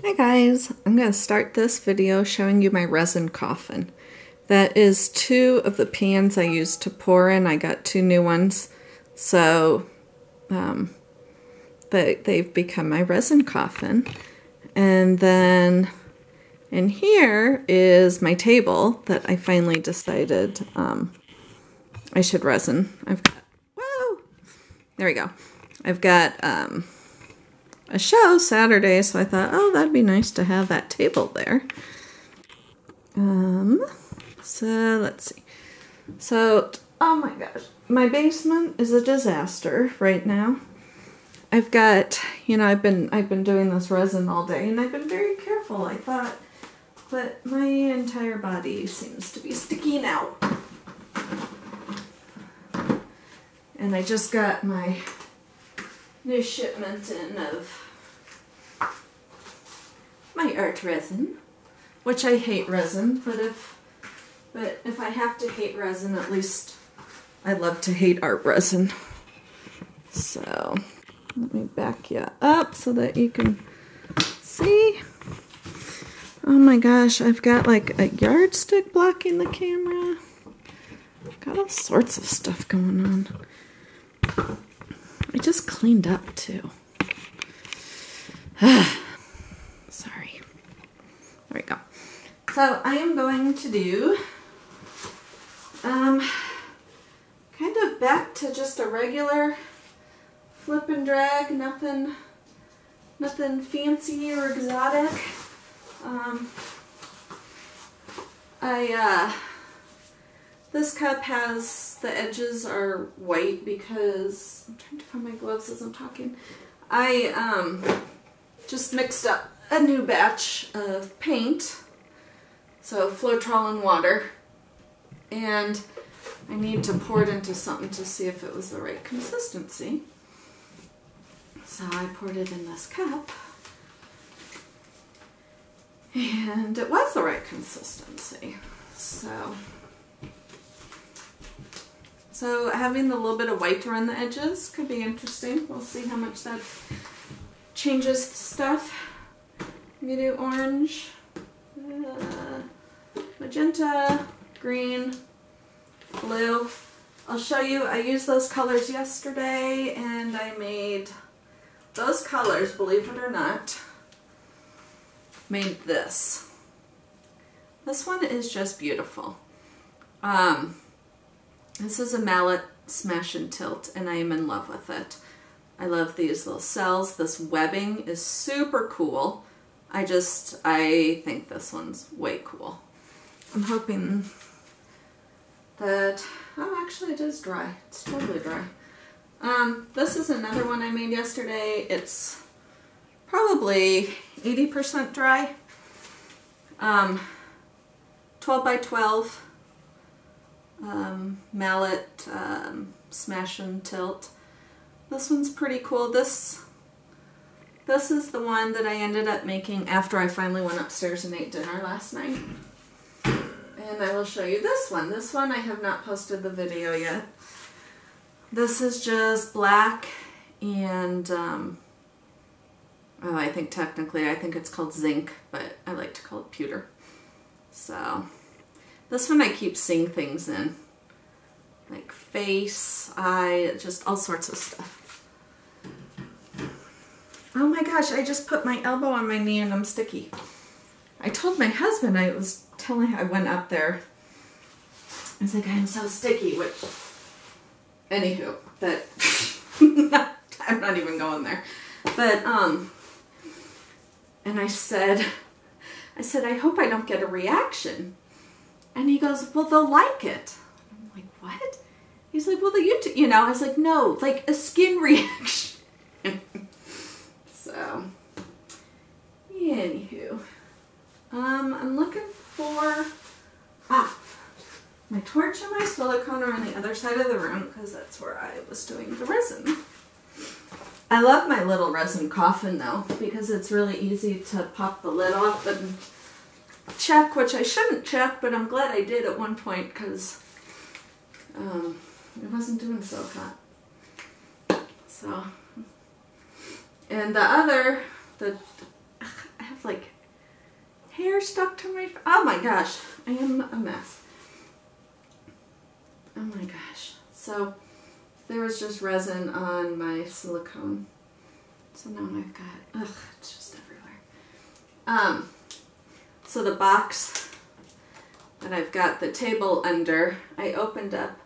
Hi guys, I'm going to start this video showing you my resin coffin. That is two of the pans I used to pour in. I got two new ones, so they've become my resin coffin. And then in here is my table that I finally decided I should resin. I've got, whoa, there we go. I've got a show Saturday, so I thought, oh, that'd be nice to have that table there. So let's see. So, oh my gosh, my basement is a disaster right now. I've got, I've been doing this resin all day, and I've been very careful, I thought, but my entire body seems to be sticking out. And I just got my new shipment in of my art resin, which I hate resin, but if I have to hate resin, at least I love to hate art resin. So let me back you up so that you can see. Oh my gosh, I've got like a yardstick blocking the camera. Got all sorts of stuff going on. I just cleaned up too. Sorry. There we go. So I am going to do kind of back to just a regular flip and drag, nothing fancy or exotic. This cup has, the edges are white because, I'm trying to find my gloves as I'm talking. I just mixed up a new batch of paint, so floetrol and water, and I need to pour it into something to see if it was the right consistency. So I poured it in this cup, and it was the right consistency. So having the little bit of white around the edges could be interesting. We'll see how much that changes stuff. I'm gonna do orange, magenta, green, blue. I'll show you, I used those colors yesterday and I made those colors, believe it or not, made this. This one is just beautiful. This is a mallet smash and tilt, and I am in love with it. I love these little cells. This webbing is super cool. I think this one's way cool. I'm hoping that, oh, actually it is dry. It's totally dry. This is another one I made yesterday. It's probably 80% dry. 12 by 12. Mallet smash and tilt. This one's pretty cool. This is the one that I ended up making after I finally went upstairs and ate dinner last night. And I will show you this one. This one I have not posted the video yet. This is just black and I think it's called zinc, but I like to call it pewter. So this one I keep seeing things in, like face, eye, just all sorts of stuff. Oh my gosh, I just put my elbow on my knee and I'm sticky. I told my husband, I went up there, I was like, I'm so sticky, which, anywho, but I'm not even going there. But, and I said, I hope I don't get a reaction. And he goes, well, they'll like it. I'm like, what? He's like, well, I was like, no, like a skin reaction. So, anywho, I'm looking for, my torch and my silicone are on the other side of the room because that's where I was doing the resin. I love my little resin coffin though, because it's really easy to pop the lid off and check, which I shouldn't check, but I'm glad I did at one point because it wasn't doing so hot. So, and the other, I have have like hair stuck to my, oh my gosh, I am a mess. Oh my gosh. So there was just resin on my silicone. So now I've got, ugh, it's just everywhere. So the box that I've got the table under, I opened up,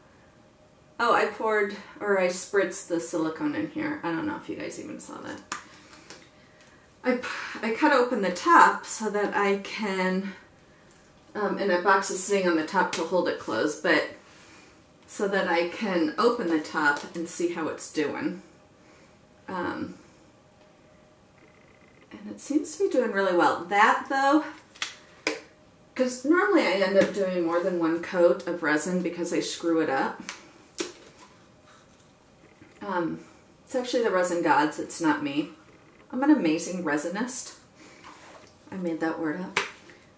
oh, I poured, or I spritzed the silicone in here. I don't know if you guys even saw that. I cut open the top so that I can, and a box is sitting on the top to hold it closed, but so that I can open the top and see how it's doing. And it seems to be doing really well. That though, because normally I end up doing more than one coat of resin because I screw it up. It's actually the resin gods, it's not me. I'm an amazing resinist. I made that word up.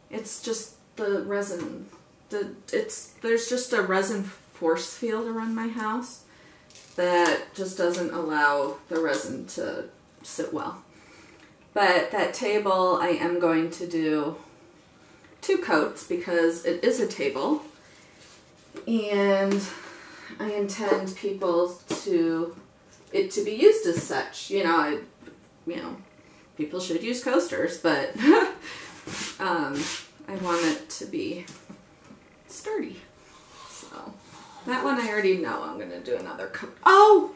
It's just the resin, there's just a resin force field around my house that just doesn't allow the resin to sit well. But that table, I am going to do 2 coats because it is a table, and I intend people to be used as such. You know, people should use coasters, but I want it to be sturdy. So that one I already know I'm going to do another coat. Oh!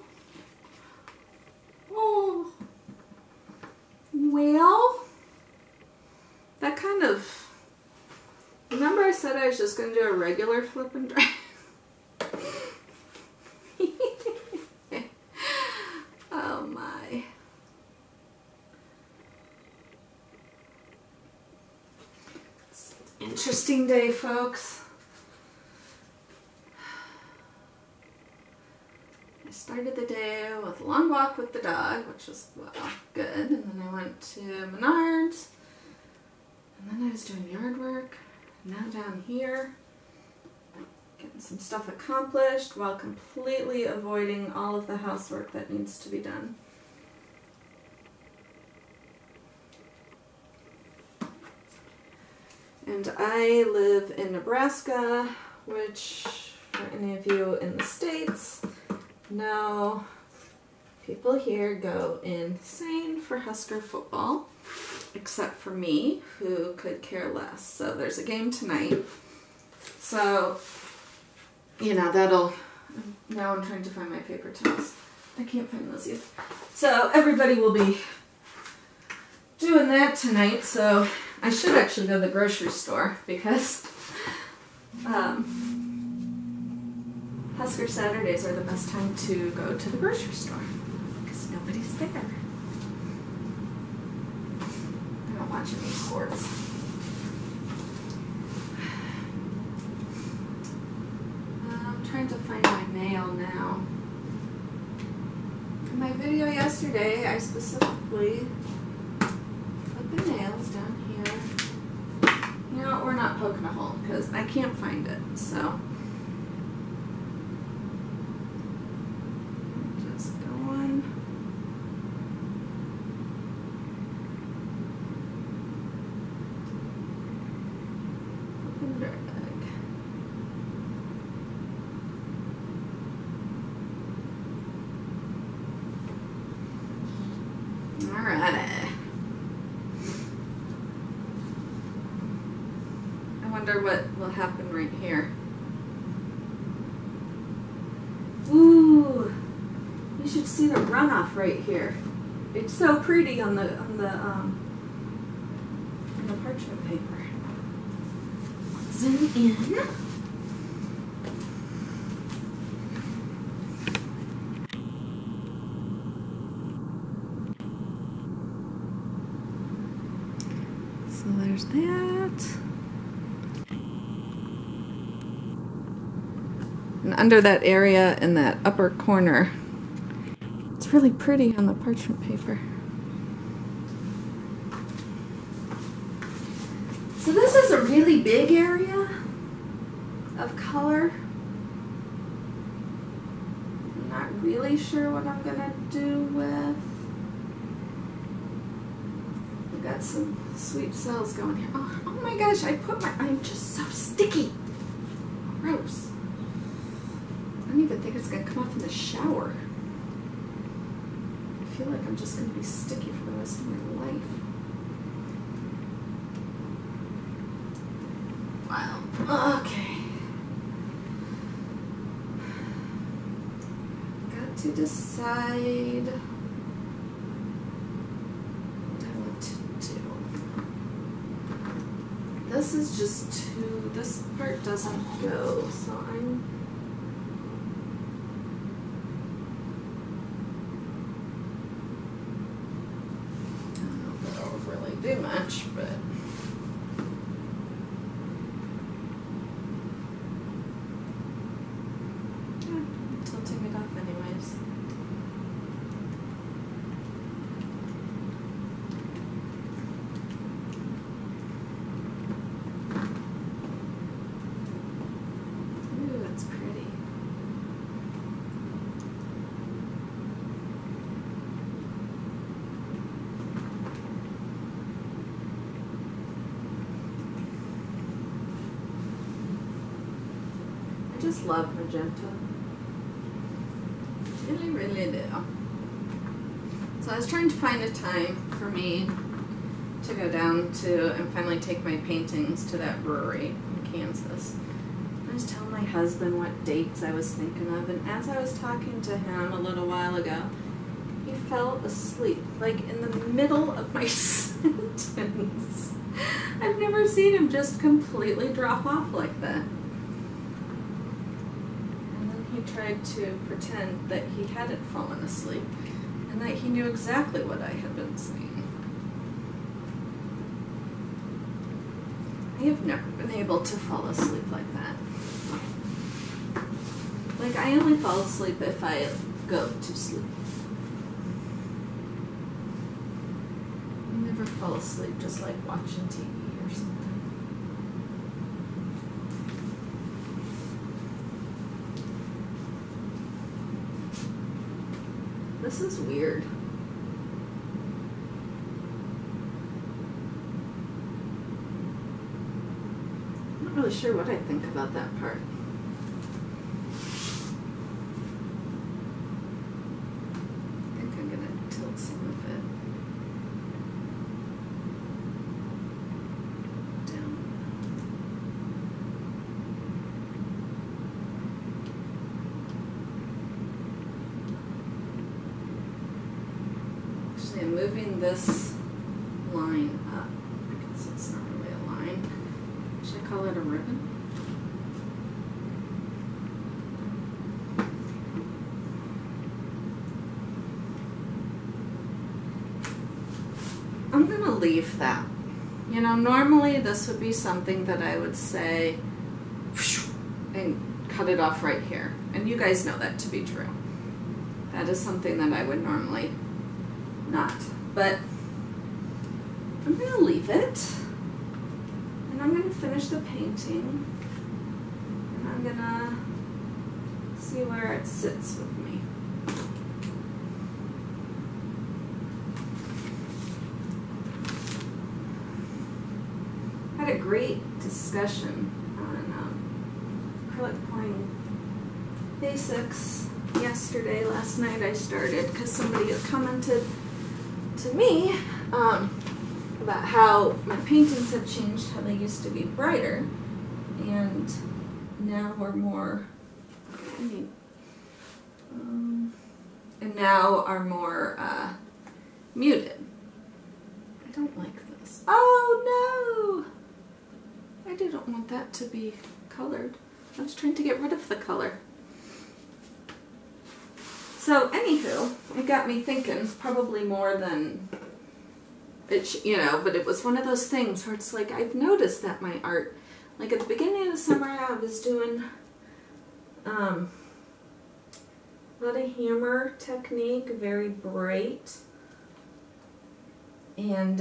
Oh! Well, that kind of, remember I said I was just going to do a regular flip and dry? Oh my. It's an interesting day, folks. I started the day with a long walk with the dog, which was, well, good. And then I went to Menards. And then I was doing yard work. Now down here, getting some stuff accomplished while completely avoiding all of the housework that needs to be done. And I live in Nebraska, which, for any of you in the States, know people here go insane for Husker football, except for me, who could care less. So there's a game tonight. So, you know, that'll, now I'm trying to find my paper towels. I can't find those yet. So everybody will be doing that tonight. So I should actually go to the grocery store because Husker Saturdays are the best time to go to the grocery store because nobody's there. I don't watch any sports. I'm trying to find my mail now. In my video yesterday, I specifically put the nails down here. You know, we're not poking a hole because I can't find it, so. What will happen right here. Ooh, you should see the runoff right here. It's so pretty on the parchment paper. Zoom in. So there's that. And under that area in that upper corner, it's really pretty on the parchment paper. So this is a really big area of color. I'm not really sure what I'm gonna do with. I'm got some sweet cells going here. Oh, oh my gosh, I'm just so sticky. Gross. I don't even think it's gonna come off in the shower. I feel like I'm just gonna be sticky for the rest of my life. Wow, okay. Got to decide what I want to do. This is just too, this part doesn't go, so I don't know if that'll really do much, but I'm tilting it off anyways. Ooh, that's pretty. I just love magenta. Really, really do. So I was trying to find a time for me to go down to and finally take my paintings to that brewery in Kansas. I was telling my husband what dates I was thinking of, and as I was talking to him a little while ago, he fell asleep, like in the middle of my sentence. I've never seen him just completely drop off like that. He tried to pretend that he hadn't fallen asleep and that he knew exactly what I had been saying. I have never been able to fall asleep like that. Like, I only fall asleep if I go to sleep. I never fall asleep just like watching TV or something. This is weird. I'm not really sure what I think about that part. I think I'm gonna tilt some of it down. I'm moving this line up because it's not really a line. Should I call it a ribbon? I'm gonna leave that. You know, normally this would be something that I would say and cut it off right here. And you guys know that to be true. That is something that I would normally not, but I'm gonna leave it and I'm gonna finish the painting and I'm gonna see where it sits with me. I had a great discussion on acrylic pouring basics yesterday. Last night I started because somebody had commented to me about how my paintings have changed, how they used to be brighter and now we're more, and now are more muted. I don't like this. Oh no! I didn't want that to be colored. I was trying to get rid of the color. So anywho, it got me thinking, probably more than it, you know, but it was one of those things where it's like, I've noticed that my art, like at the beginning of the summer I was doing a lot of hammer technique, very bright, and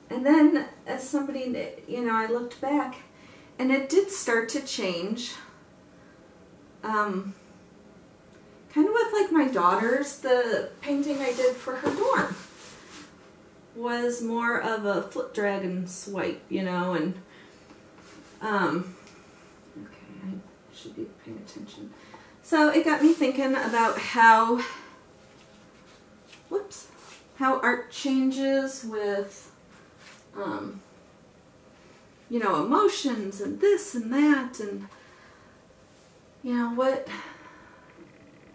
then as somebody, you know, I looked back and it did start to change. Kind of with like my daughters, the painting I did for her dorm. was more of a flip dragon swipe, you know, and okay, I should be paying attention. So it got me thinking about how art changes with you know, emotions and this and that, and you know what,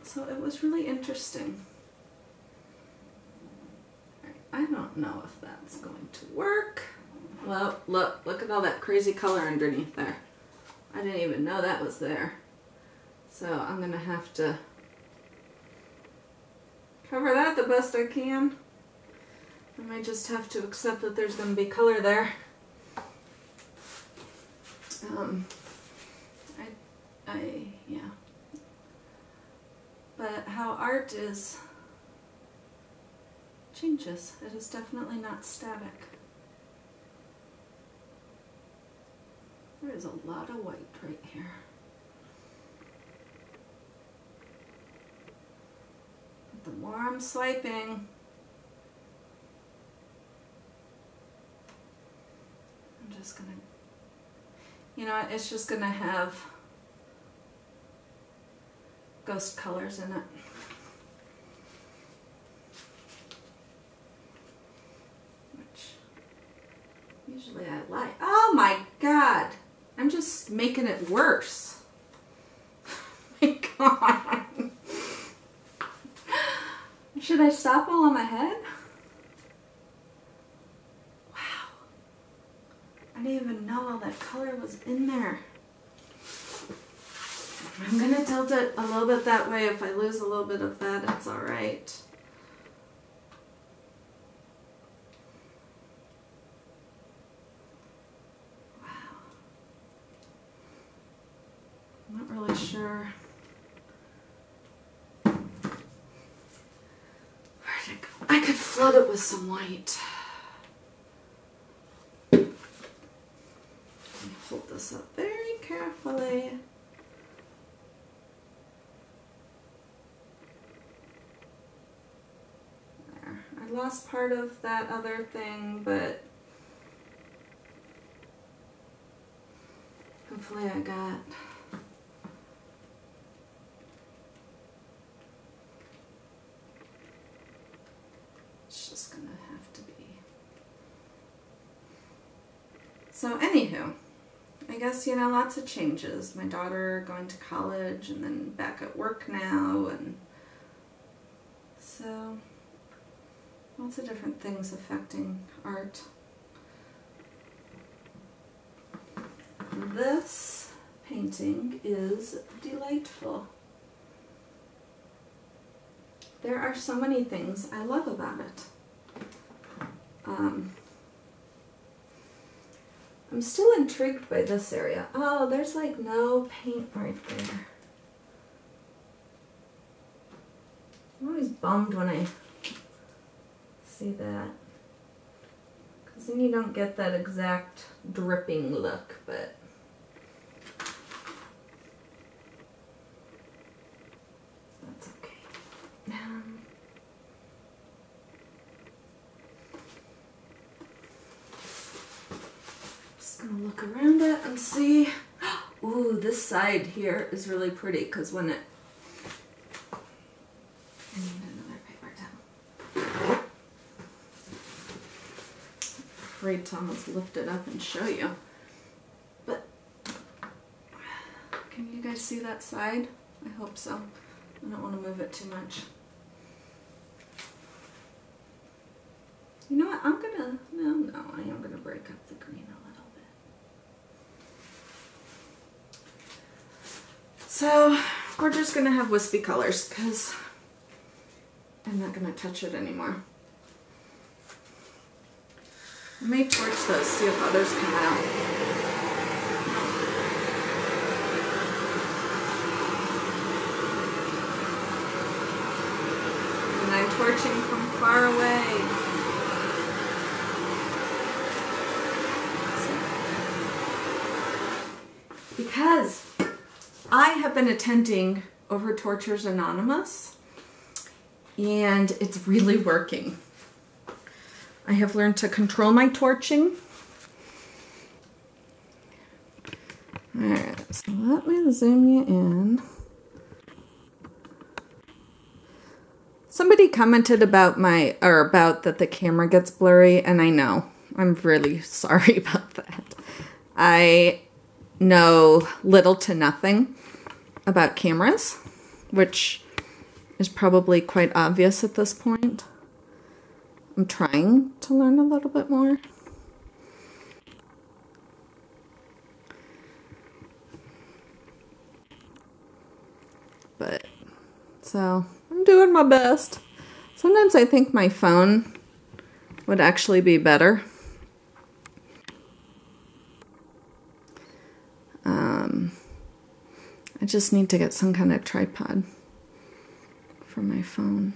so it was really interesting. I don't know if that's going to work. Well, look at all that crazy color underneath there. I didn't even know that was there. So I'm gonna have to cover that the best I can. I might just have to accept that there's gonna be color there. Yeah. But how art changes. It is definitely not static. There is a lot of white right here. But the more I'm swiping, I'm just gonna, you know, it's just gonna have ghost colors in it. Which usually I like. Oh my God! I'm just making it worse. My God. Should I stop while on my head? Wow. I didn't even know all that color was in there. I'm gonna tilt it a little bit that way. If I lose a little bit of that, it's all right. Wow. I'm not really sure. Where'd it go? I could flood it with some white. Let me hold this up very carefully. I lost part of that other thing, but hopefully I got it's just gonna have to be. So anywho, I guess, you know, lots of changes. My daughter going to college and then back at work now, and so lots of different things affecting art. This painting is delightful. There are so many things I love about it. I'm still intrigued by this area. Oh, there's like no paint right there. I'm always bummed when I see that, because then you don't get that exact dripping look, but that's okay. Just gonna look around it and see. Ooh, this side here is really pretty, because when it, I need another paper towel. Afraid to almost lift it up and show you, but can you guys see that side? I hope so. I don't want to move it too much. You know what, I'm gonna, no, I am gonna break up the green a little bit. So we're just gonna have wispy colors, because I'm not gonna touch it anymore. I may torch those, see if others come out. And I'm torching from far away. Because I have been attending Over Tortures Anonymous, and it's really working. I have learned to control my torching. Alright, so let me zoom you in. Somebody commented about that the camera gets blurry, and I know. I'm really sorry about that. I know little to nothing about cameras, which is probably quite obvious at this point. I'm trying to learn a little bit more. But, so, I'm doing my best. Sometimes I think my phone would actually be better. I just need to get some kind of tripod for my phone.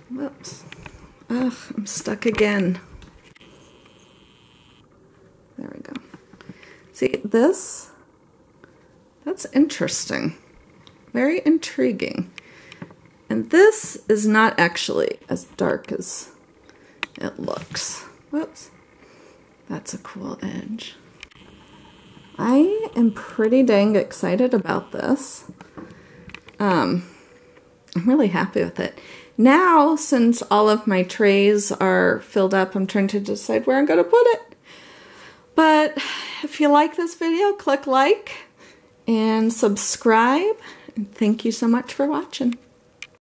Whoops. Ugh, I'm stuck again. There we go. See, that's interesting. Very intriguing. And this is not actually as dark as it looks. Whoops. That's a cool edge. I am pretty dang excited about this. I'm really happy with it. Now, since all of my trays are filled up, I'm trying to decide where I'm going to put it. But if you like this video, click like and subscribe. And thank you so much for watching.